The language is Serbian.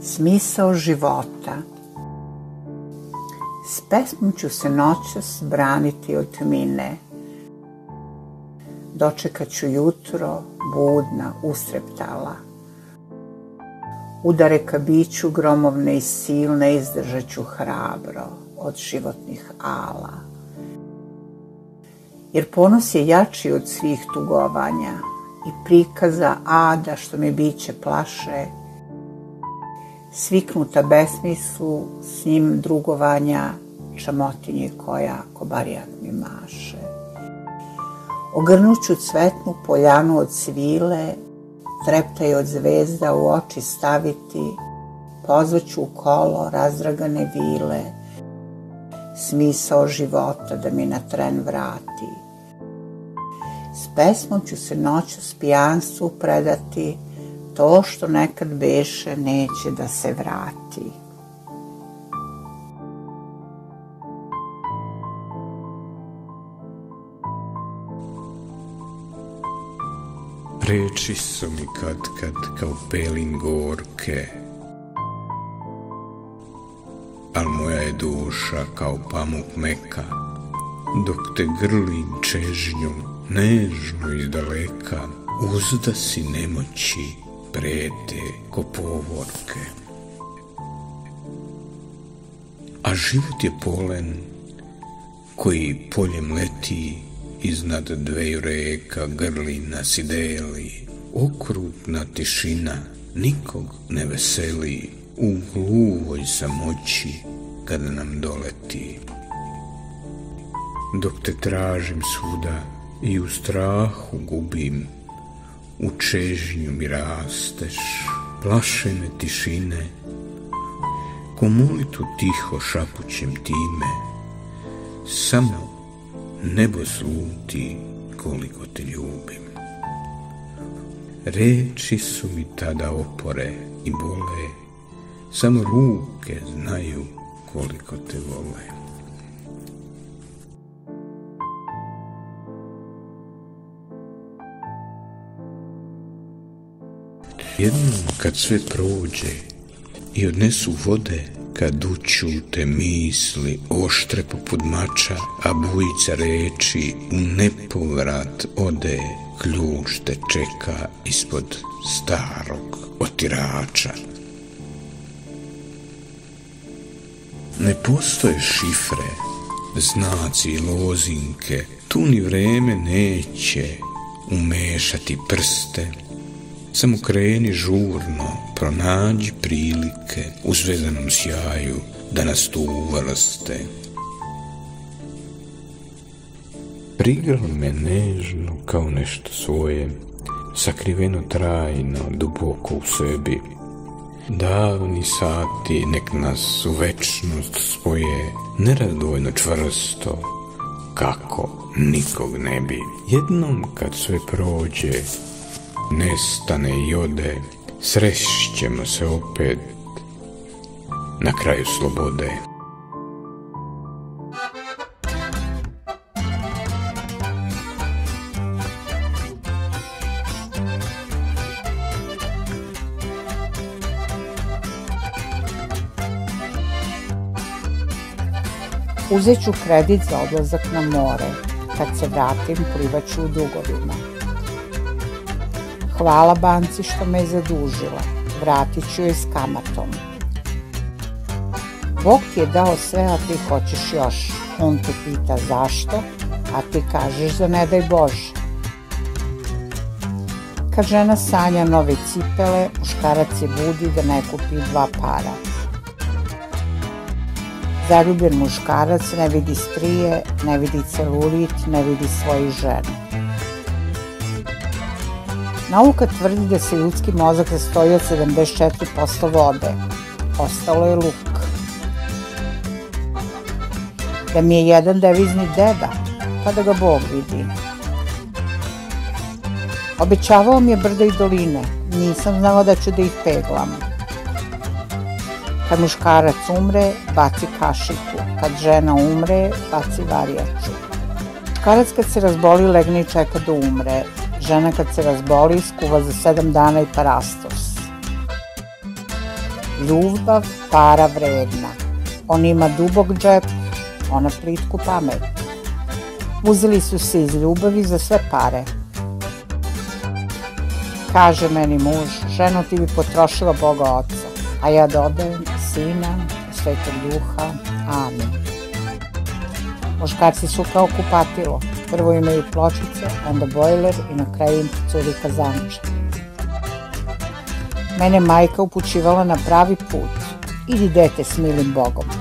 Smisao života. S pesmom ću se noćas braniti od tmine. Dočekat ću jutro, budna, ustreptala. Udare ka biću gromovne i silne izdržat ću hrabro od životnih ala. Jer ponos je jači od svih tugovanja i prikaza ada što me biće plaše, sviknuta besmislu s njim drugovanja čamotinje koja ko barijak mi maše. Ogrnuću cvetnu poljanu od svile, treptaj od zvezda u oči staviti, pozvaću u kolo razdragane vile, smisao života da mi na tren vrati. S pesmom ću se noćas pijanstvu predati, to što nekad beše neće da se vrati. Reči su mi kad kao pelin gorke, al moja je duša kao pamuk meka, dok te grlim čežnjom nežno izdaleka, uzda si nemoći prete ko povorke. A život je polen koji poljem leti iznad dveju reka, grli nas i deli. Okrutna tišina nikog ne veseli, u gluvoj samoći kada nam doleti. Dok te tražim svuda i u strahu gubim, u čežnju mi rasteš, plaše me tišine, ko molitu tiho šapućem time, samo nebo sluti koliko te ljubim. Reči su mi tada opore i bole, samo ruke znaju koliko te vole. Jednom kad sve prođe i odnesu vode, kad učute misli oštre poput mača, a bujica reči u nepovrat ode, ključ te čeka ispod starog otirača. Ne postoje šifre, znaci i lozinke, tu ni vreme neće umešati prste. Samo kreni žurno, pronađi prilike u zvezdanom sjaju da nas tu uvrste. Prigrlo me nežno kao nešto svoje, sakriveno trajno, duboko u sebi. Davni sati nek nas u večnost spoje, nerazdvojno čvrsto, kako nikog ne bi. Jednom kad sve prođe, nestane i ode, srešćemo se opet na kraju slobode. Uzet ću kredit za odlazak na more, kad se vratim plivaću u dugovima. Hvala banci što me je zadužila, vratit ću je s kamatom. Bog ti je dao sve, a ti hoćeš još. On te pita zašto, a ti kažeš za ne daj Bože. Kad žena sanja nove cipele, muškarac je budi da ne kupi 2 para. Zaljubljen muškarac ne vidi strije, ne vidi celulit, ne vidi svoju ženu. Nauka tvrdi da se ljudski mozak sastoji od 74% vode. Ostalo je luk. Da mi je jedan devizni deda, pa da ga Bog vidi. Obećavao mi je brda i doline, nisam znala da ću da ih peglam. Kad muškarac umre, baci kašiku, kad žena umre, baci varjaču. Muškarac kad se razboli, legne i čeka da umre. Žena kad se razboli, skuva za 7 dana i parastos. Ljubav para vredna. On ima dubok džep, ona plitku pamet. Uzeli su se iz ljubavi za sve pare. Kaže meni muž, ženo ti bi potrošila Boga Oca, a ja dodajem Sina, Svetog Duha, amen. Muškarci su kao kupatilo, prvo imaju pločice, onda bojler i na kraju im curi kazanče. Mene majka upućivala na pravi put, idi dete s milim Bogom.